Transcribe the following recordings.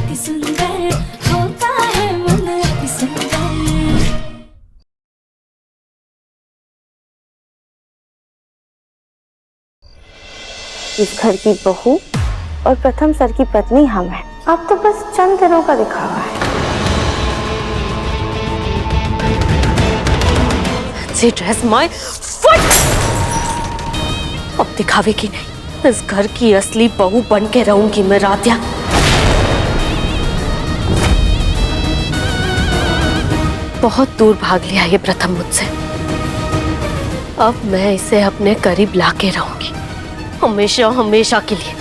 अति सुंदर होता है मन अति सुंदर। इस घर की बहू और प्रथम सर की पत्नी हम हैं। अब तो बस चंद दिनों का दिखावा है। Dress my foot. अब दिखावे की नहीं, इस घर की असली बहू बन के रहूंगी मैं राध्या। बहुत दूर भाग लिया ये प्रथम मुझसे। अब मैं इसे अपने करीब लाके रहूंगी, हमेशा हमेशा के लिए।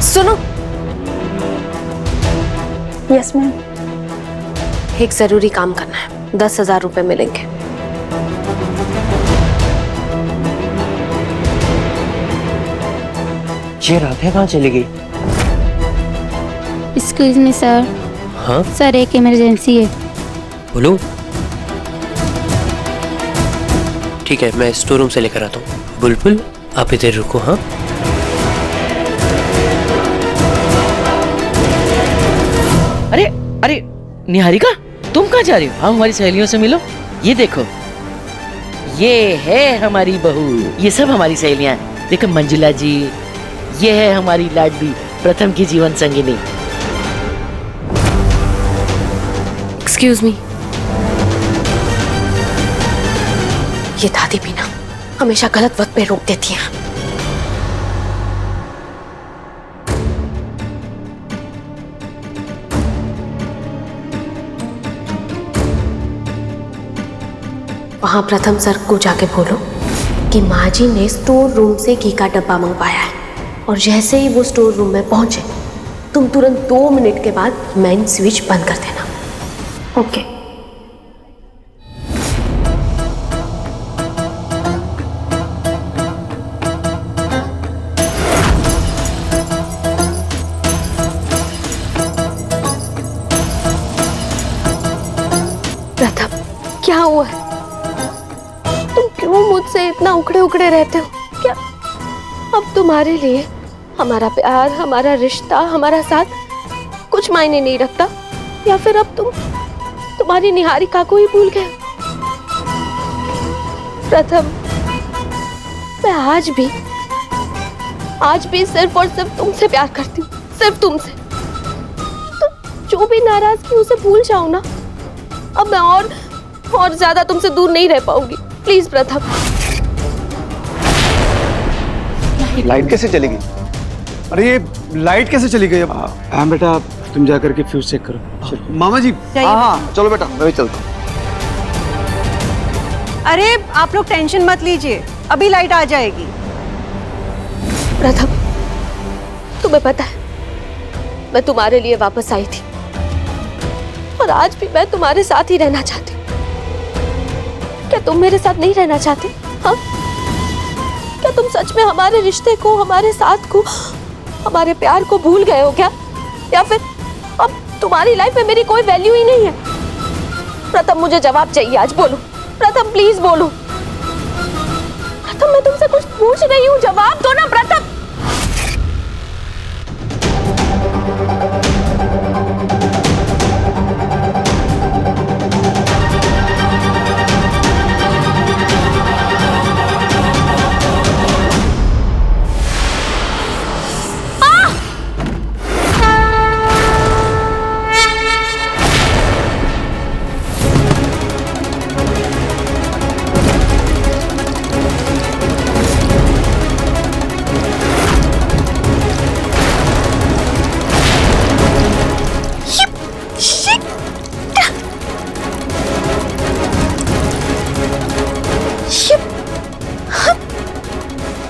सुनो। Yes ma'am. एक जरूरी काम करना है, 10,000 रुपए मिलेंगे। ये राधे कहाँ चली गई? Excuse me sir. हाँ सर, एक इमरजेंसी है। बोलो। ठीक है, मैं स्टोर रूम से लेकर आता हूँ। बुलबुल आप इधर रुको। हाँ अरे अरे निहारिका, तुम कहाँ जा रही हो? हाँ, हमारी सहेलियों से मिलो। ये देखो, ये है हमारी बहू। ये सब हमारी सहेलियां हैं। देखो मंजुला जी, ये है हमारी लाडली प्रथम की जीवन संगिनी। Excuse me. ये दादी भी ना हमेशा गलत वक्त पे रोक देती हैं। वहां प्रथम सर को जाके बोलो कि माँ जी ने स्टोर रूम से घी का डब्बा मंगवाया है, और जैसे ही वो स्टोर रूम में पहुंचे तुम तुरंत 2 मिनट के बाद मेन स्विच बंद कर देना। ओके। प्रथम, क्या हुआ है? तुम क्यों मुझसे इतना उखड़े उखड़े रहते हो? क्या अब तुम्हारे लिए हमारा प्यार, हमारा रिश्ता, हमारा साथ कुछ मायने नहीं रखता? या फिर अब तुम्हारी निहारिका को ही भूल गए? प्रथम, मैं आज भी सिर्फ और सिर्फ तुमसे प्यार करती हूँ, सिर्फ तुमसे। तो जो भी नाराजगी उसे भूल जाओ ना। अब मैं और ज्यादा तुमसे दूर नहीं रह पाऊंगी। प्लीज प्रथम। लाइट कैसे चली गई? अरे ये लाइट कैसे चली गई? हाँ बेटा, तुम जाकर के फ्यूज चेक करो। मामा जी। हाँ चलो बेटा, मैं भी चलता हूँ। अरे आप लोग टेंशन मत लीजिए, अभी लाइट आ जाएगी। प्रथम, तुम्हें पता है मैं तुम्हारे लिए वापस आई थी, और आज भी मैं तुम्हारे साथ ही रहना चाहती हूँ। क्या तुम मेरे साथ नहीं रहना चाहते? हाँ? क्या तुम सच में हमारे रिश्ते को, हमारे साथ को, हमारे प्यार को भूल गए हो क्या? या फिर अब तुम्हारी लाइफ में मेरी कोई वैल्यू ही नहीं है? प्रथम, मुझे जवाब चाहिए आज। बोलो प्रथम, प्लीज बोलो। प्रथम, मैं तुमसे कुछ पूछ रही हूँ, जवाब दो ना प्रथम।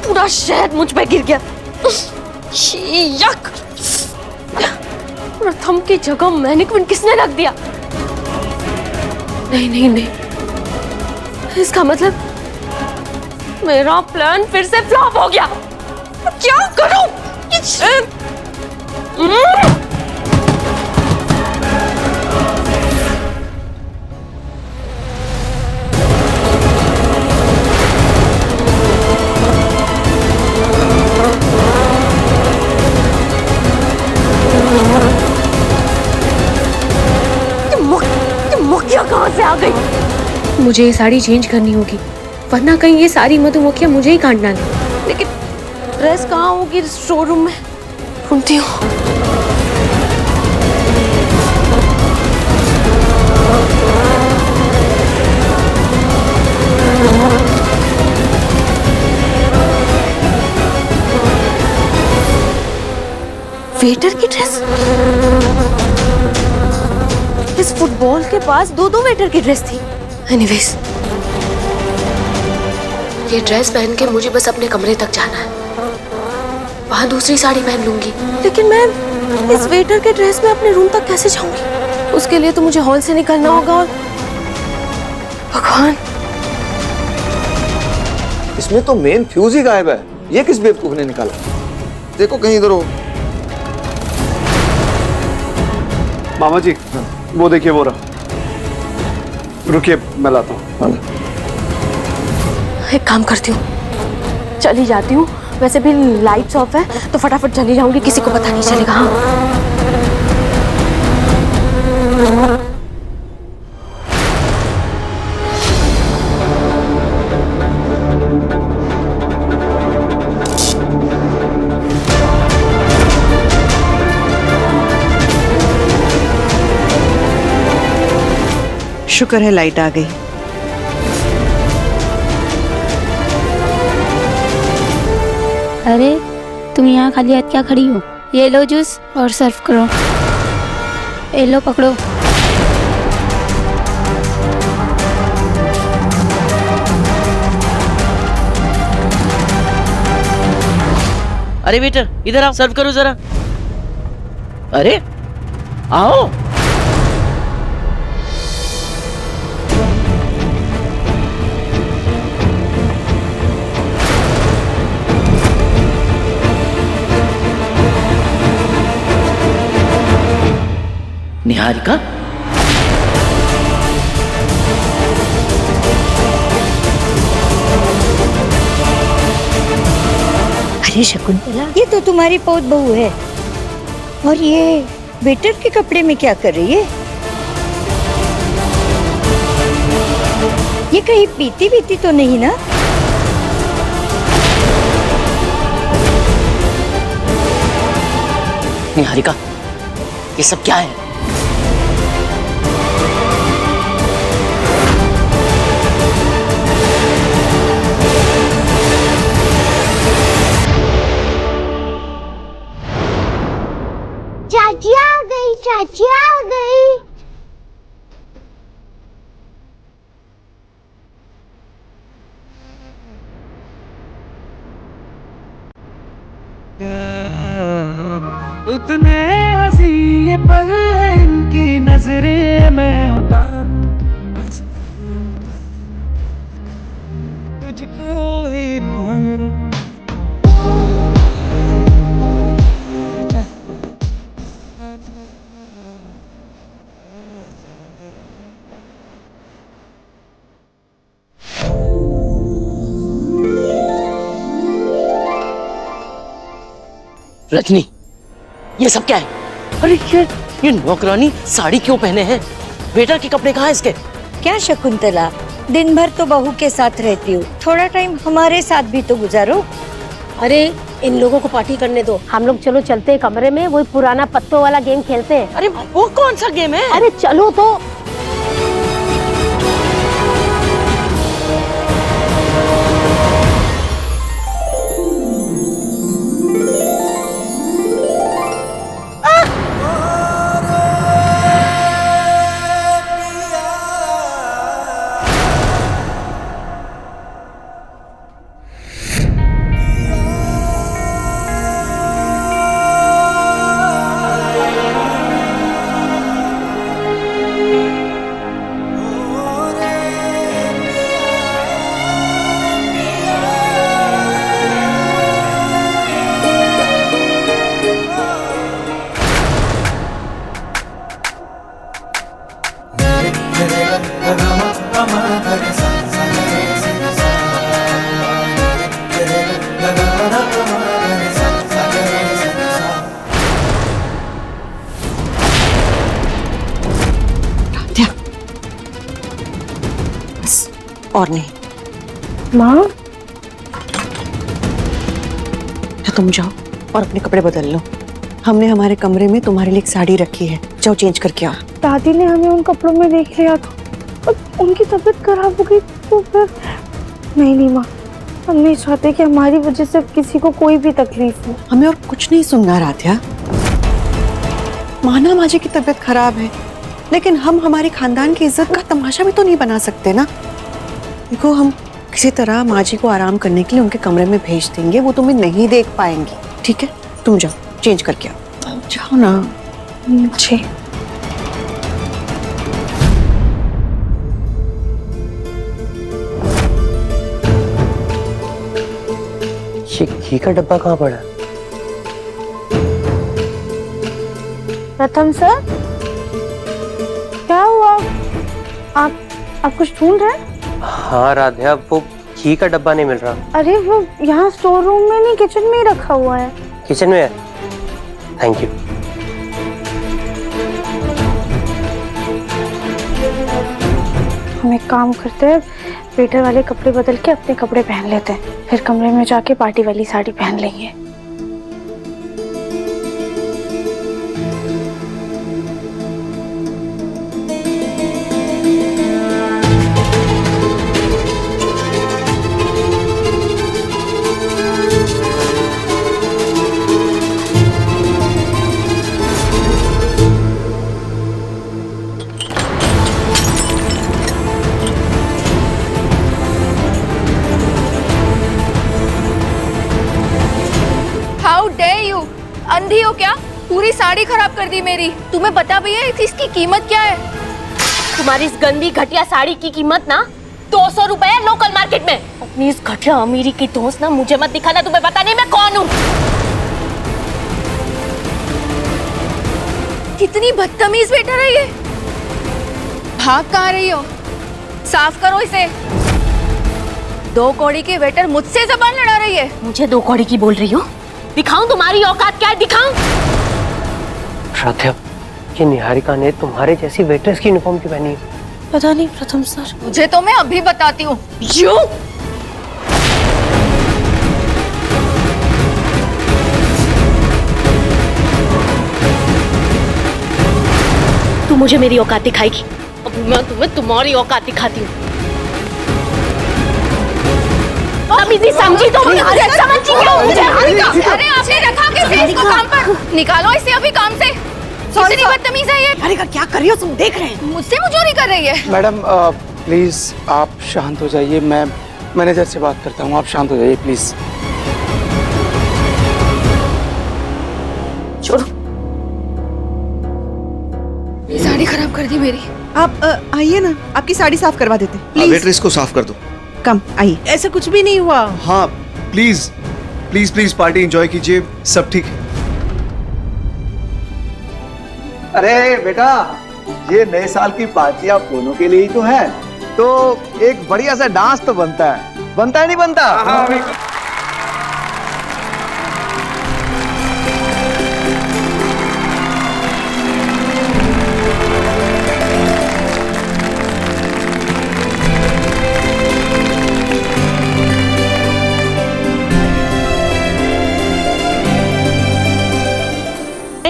पूरा शहर मुझ पे गिर गया। यक! प्रथम की जगह मैनिक्विन किसने रख दिया? नहीं नहीं नहीं, इसका मतलब मेरा प्लान फिर से फ्लॉप हो गया। क्या करूं? कहाँ से आ गई? मुझे ये साड़ी चेंज करनी होगी, वरना कहीं ये सारी मधुमक्खियां मुझे ही काट डालें। लेकिन ड्रेस कहाँ होगी स्टोर रूम में? ढूंढती हूँ। वेटर की ड्रेस? इस फुटबॉल के पास दो वेटर की ड्रेस थी। एनीवेज, ये ड्रेस पहन के मुझे बस अपने कमरे तक जाना है, वहां दूसरी साड़ी पहन लूंगी। लेकिन मैं इस वेटर के ड्रेस में अपने रूम तक कैसे जाऊंगी? उसके लिए तो मुझे हॉल से निकलना होगा। और भगवान, इसमें तो मेन फ्यूज ही गायब है। ये किस बेवकूफ ने निकाला? देखो कहीं इधर हो। मामा जी, वो देखिए, वो रहा। रुकिए, मैं लाता हूँ। एक काम करती हूँ, चली जाती हूँ। वैसे भी लाइट्स ऑफ है तो फटाफट चली जाऊंगी, किसी को पता नहीं चलेगा। हाँ, शुक्र है लाइट आ गई। अरे तुम यहाँ खाली हाथ क्या खड़ी हो? ये लो जूस और सर्व करो। ये लो पकड़ो। अरे वेटर, इधर आओ, सर्व करो जरा। अरे आओ। निहारिका, अरे शकुंतला, ये तो तुम्हारी पौत बहू है। और ये वेटर के कपड़े में क्या कर रही है? ये कहीं पीती बीती तो नहीं ना? निहारिका, ये सब क्या है? चाची आ गई, चाची आ गई। उतने हंसी ये पल है इनकी नजरें में होता तुझको ही रजनी, ये सब क्या है? अरे ये नौकरानी साड़ी क्यों पहने हैं? वेटर के कपड़े कहाँ हैं इसके? क्या शकुंतला, दिन भर तो बहू के साथ रहती हो, थोड़ा टाइम हमारे साथ भी तो गुजारो। अरे इन लोगों को पार्टी करने दो, हम लोग चलो चलते हैं कमरे में, वही पुराना पत्तों वाला गेम खेलते हैं। अरे वो कौन सा गेम है? अरे चलो तो। और नहीं। माँ तो तुम जाओ और अपने कपड़े बदल लो। हमने हमारे कमरे में तुम्हारे लिए एक साड़ी रखी है, जाओ चेंज करके आओ। दादी ने हमें उन कपड़ों में देख लिया था और उनकी तबीयत खराब हो गई तो फिर नहीं माँ, हम नहीं चाहते कि हमारी वजह से किसी को कोई भी तकलीफ हो। हमें और कुछ नहीं सुनना राध्या। माना माँ जी की तबीयत खराब है, लेकिन हम हमारे खानदान की इज्जत का तमाशा भी तो नहीं बना सकते ना। देखो, हम किसी तरह माँ जी को आराम करने के लिए उनके कमरे में भेज देंगे, वो तुम्हें नहीं देख पाएंगी। ठीक है, तुम जाओ चेंज करके आओ। जाओ ना। जी। ये घी का डब्बा कहाँ पड़ा? प्रथम सर, क्या हुआ? आप कुछ ढूंढ रहे हैं? हाँ राध्या, वो घी का डब्बा नहीं मिल रहा। अरे वो यहाँ स्टोर रूम में नहीं, किचन में ही रखा हुआ है। किचन में है? Thank you. हम एक काम करते हैं, वेटर वाले कपड़े बदल के अपने कपड़े पहन लेते हैं, फिर कमरे में जाके पार्टी वाली साड़ी पहन लेंगे। अंधी हो क्या? पूरी साड़ी खराब कर दी मेरी। तुम्हें पता भी है इसकी कीमत क्या है? तुम्हारी इस गंदी घटिया साड़ी की कीमत ना 200 रुपए है लोकल मार्केट में। अपनी इस घटिया अमीरी की दोस्त ना मुझे मत दिखाना, तुम्हें पता नहीं मैं कौन हूँ। कितनी बदतमीज वेटर है ये। भाग कहाँ रही हो? साफ करो इसे। 2 कौड़ी के वेटर मुझसे जबान लड़ा रही है। मुझे 2 कौड़ी की बोल रही हो? दिखाऊं तुम्हारी औकात क्या है? दिखाऊं? राध्या, ये निहारिका ने तुम्हारे जैसी वेटर्स की यूनिफॉर्म क्यों पहनी है? पता नहीं प्रथम सर। मुझे तो मैं अभी बताती हूँ। यू तू मुझे मेरी औकात दिखाएगी, अब मैं तुम्हें तुम्हारी औकात दिखाती हूँ। अभी समझी तो समझी क्या मुझे? अरे आपने रखा कैसे इसको काम पर? निकालो इसे अभी काम से। कितनी बदतमीज है ये। निहारिका क्या कर रही हो तुम? देख रहे हैं मुझसे मुजोरी कर रही है। मैडम प्लीज आप शांत हो जाइए, मैं मैनेजर से बात करता हूँ, आप शांत हो जाइए प्लीज। छोड़ो, ये साड़ी खराब कर दी मेरी। आप आइए ना, आपकी साड़ी साफ करवा देते। प्लीज वेट्रेस को साफ कर दो। कम आइए। ऐसा कुछ भी नहीं हुआ। हाँ please please please party enjoy कीजिए, सब ठीक है। अरे बेटा, ये नए साल की पार्टी आप दोनों के लिए ही तो है, तो एक बढ़िया सा डांस तो बनता है, बनता है नहीं बनता?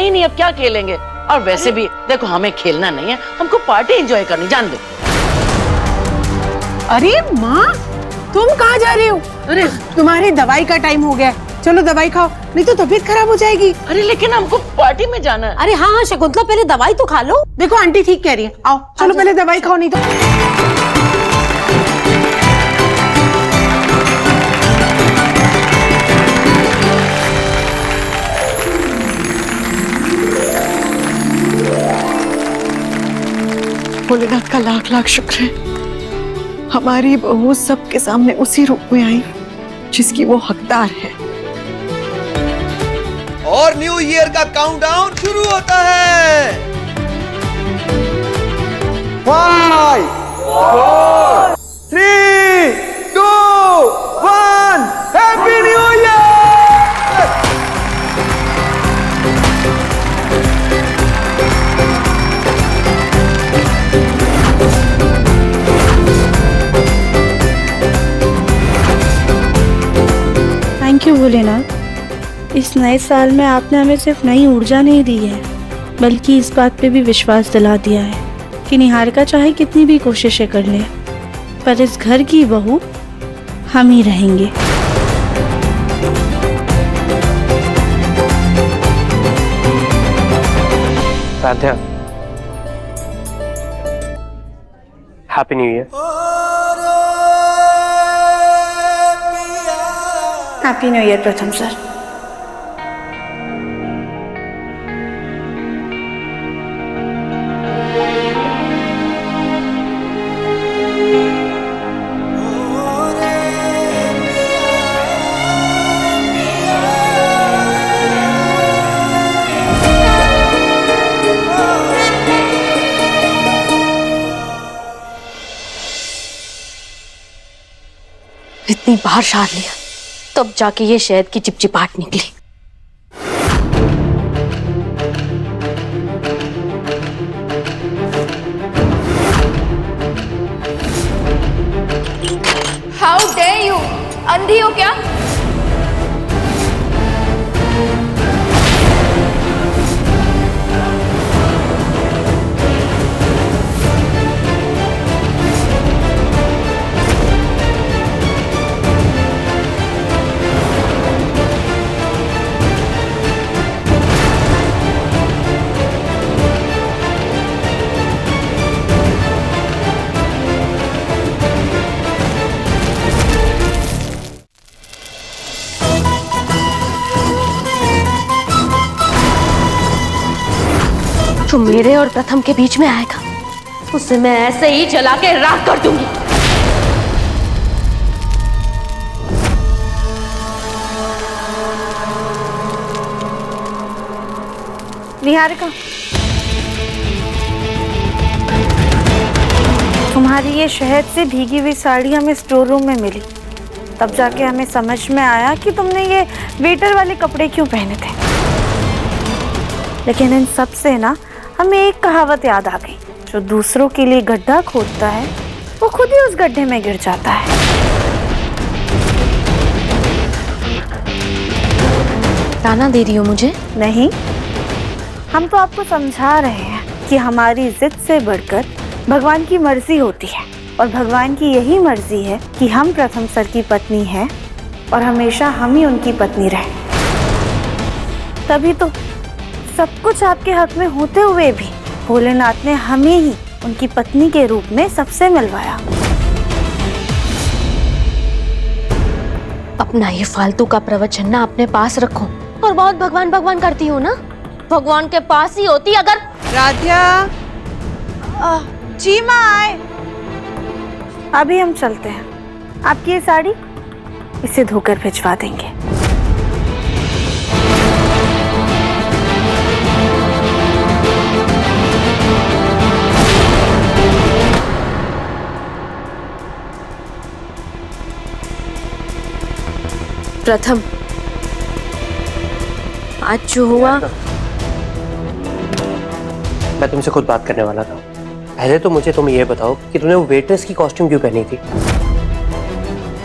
नहीं, अब क्या खेलेंगे? और वैसे भी देखो, हमें खेलना नहीं है, हमको पार्टी एंजॉय करनी, जान दो। अरे माँ, तुम कहाँ जा रही हो? अरे तुम्हारी दवाई का टाइम हो गया है, चलो दवाई खाओ, नहीं तो तबीयत खराब हो जाएगी। अरे लेकिन हमको पार्टी में जाना है। अरे हाँ शकुंतला, पहले दवाई तो खा लो। देखो आंटी ठीक कह रही है, आओ चलो पहले दवाई खाओ, नहीं तो। भोलेनाथ का लाख लाख शुक्र है, हमारी बहू सबके सामने उसी रूप में आई जिसकी वो हकदार है। और न्यू ईयर का काउंटडाउन शुरू होता है। 5 4 3 2 1 हैप्पी न्यू ईयर। भोलेनाथ, इस नए साल में आपने हमें सिर्फ नई ऊर्जा नहीं दी है, बल्कि इस बात पे भी विश्वास दिला दिया है कि निहारिका चाहे कितनी भी कोशिशें कर ले, पर इस घर की बहू हम ही रहेंगे। Radhya, happy new year. Happy new year प्रथम सर। इतनी बार शार लिया तब जाके ये शहद की चिपचिपाहट निकली। हाउ डेयर यू, अंधी हो क्या? जो मेरे और प्रथम के बीच में आएगा उसे मैं ऐसे ही जला के राख कर दूंगी। निहारिका, तुम्हारी ये शहद से भीगी हुई साड़ी हमें स्टोर रूम में मिली, तब जाके हमें समझ में आया कि तुमने ये वेटर वाले कपड़े क्यों पहने थे। लेकिन इन सब से ना हमें एक कहावत याद आ गई, जो दूसरों के लिए गड्ढा खोदता है वो खुद ही उस गड्ढे में गिर जाता है। ताना दे रही हो मुझे? नहीं, हम तो आपको समझा रहे हैं कि हमारी जिद से बढ़कर भगवान की मर्जी होती है, और भगवान की यही मर्जी है कि हम प्रथम सर की पत्नी हैं और हमेशा हम ही उनकी पत्नी रहें। तभी तो सब कुछ आपके हक में होते हुए भी भोलेनाथ ने हमें ही उनकी पत्नी के रूप में सबसे मिलवाया। अपना ये फालतू का प्रवचन ना अपने पास रखो, और बहुत भगवान भगवान करती हो ना, भगवान के पास ही होती अगर। राध्या, जी माँ आए। अभी हम चलते हैं, आपकी ये साड़ी इसे धोकर भिजवा देंगे। प्रथम, आज जो हुआ, मैं तुमसे खुद बात करने वाला था। पहले तो मुझे तुम ये बताओ कि तुमने वो वेटर्स की कॉस्ट्यूम क्यों पहनी थी?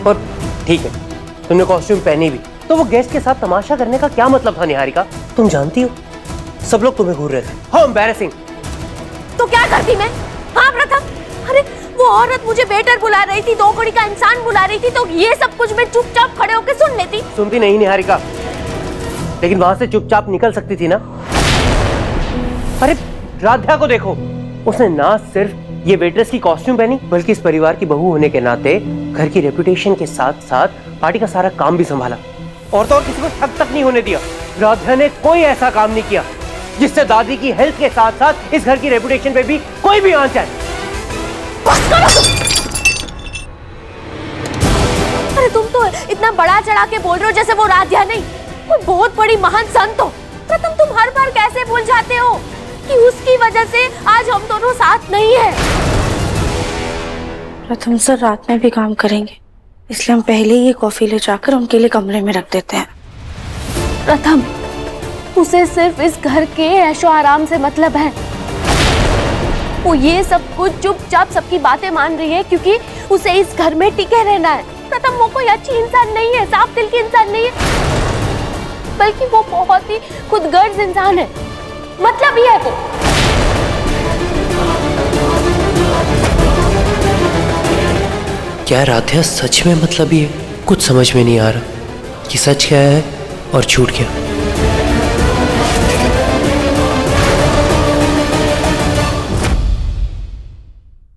और ठीक है, तुमने कॉस्ट्यूम पहनी भी, तो वो गेस्ट के साथ तमाशा करने का क्या मतलब था निहारिका? तुम जानती हो सब लोग तुम्हें घूर रहे थे। How embarrassing. तो क्या करती मैं? हाँ प्रथम, अरे वो औरत मुझे वेटर बुला रही थी, 2 कौड़ी का इंसान बुला रही थी, तो ये सब कुछ मैं चुपचाप खड़े होकर सुन लेती। सुनती नहीं निहारिका, लेकिन वहां से चुपचाप निकल सकती थी ना। अरे राध्या को देखो, उसने ना सिर्फ ये वेट्रेस की कॉस्ट्यूम पहनी, बल्कि इस परिवार की बहू होने के नाते घर की रेपुटेशन के साथ साथ पार्टी का सारा काम भी संभाला, और तो और किसी को शक तक नहीं होने दिया। राध्या ने कोई ऐसा काम नहीं किया जिससे दादी की हेल्थ के साथ साथ इस घर की रेपुटेशन पे भी कोई भी आंच आए। अरे तुम तो इतना बड़ा चढ़ा के बोल रहे हो जैसे वो राध्या नहीं, कोई बहुत बड़ी महान संत हो। प्रथम, तुम हर बार कैसे भूल जाते हो कि उसकी वजह से आज हम दोनों साथ नहीं हैं। प्रथम सर रात में भी काम करेंगे, इसलिए हम पहले ही ये कॉफी ले जाकर उनके लिए कमरे में रख देते हैं। प्रथम, उसे सिर्फ इस घर के ऐशो आराम से मतलब है। वो ये सब कुछ चुपचाप सबकी बातें मान रही है क्योंकि उसे इस घर में टिके रहना है, प्रथम वो कोई अच्छी इंसान नहीं है, साफ दिल की इंसान नहीं है, बल्कि वो बहुत ही खुदगर्ज इंसान है। मतलब ही है वो। क्या राध्या सच में मतलब ये? कुछ समझ में नहीं आ रहा कि सच क्या है और झूठ क्या।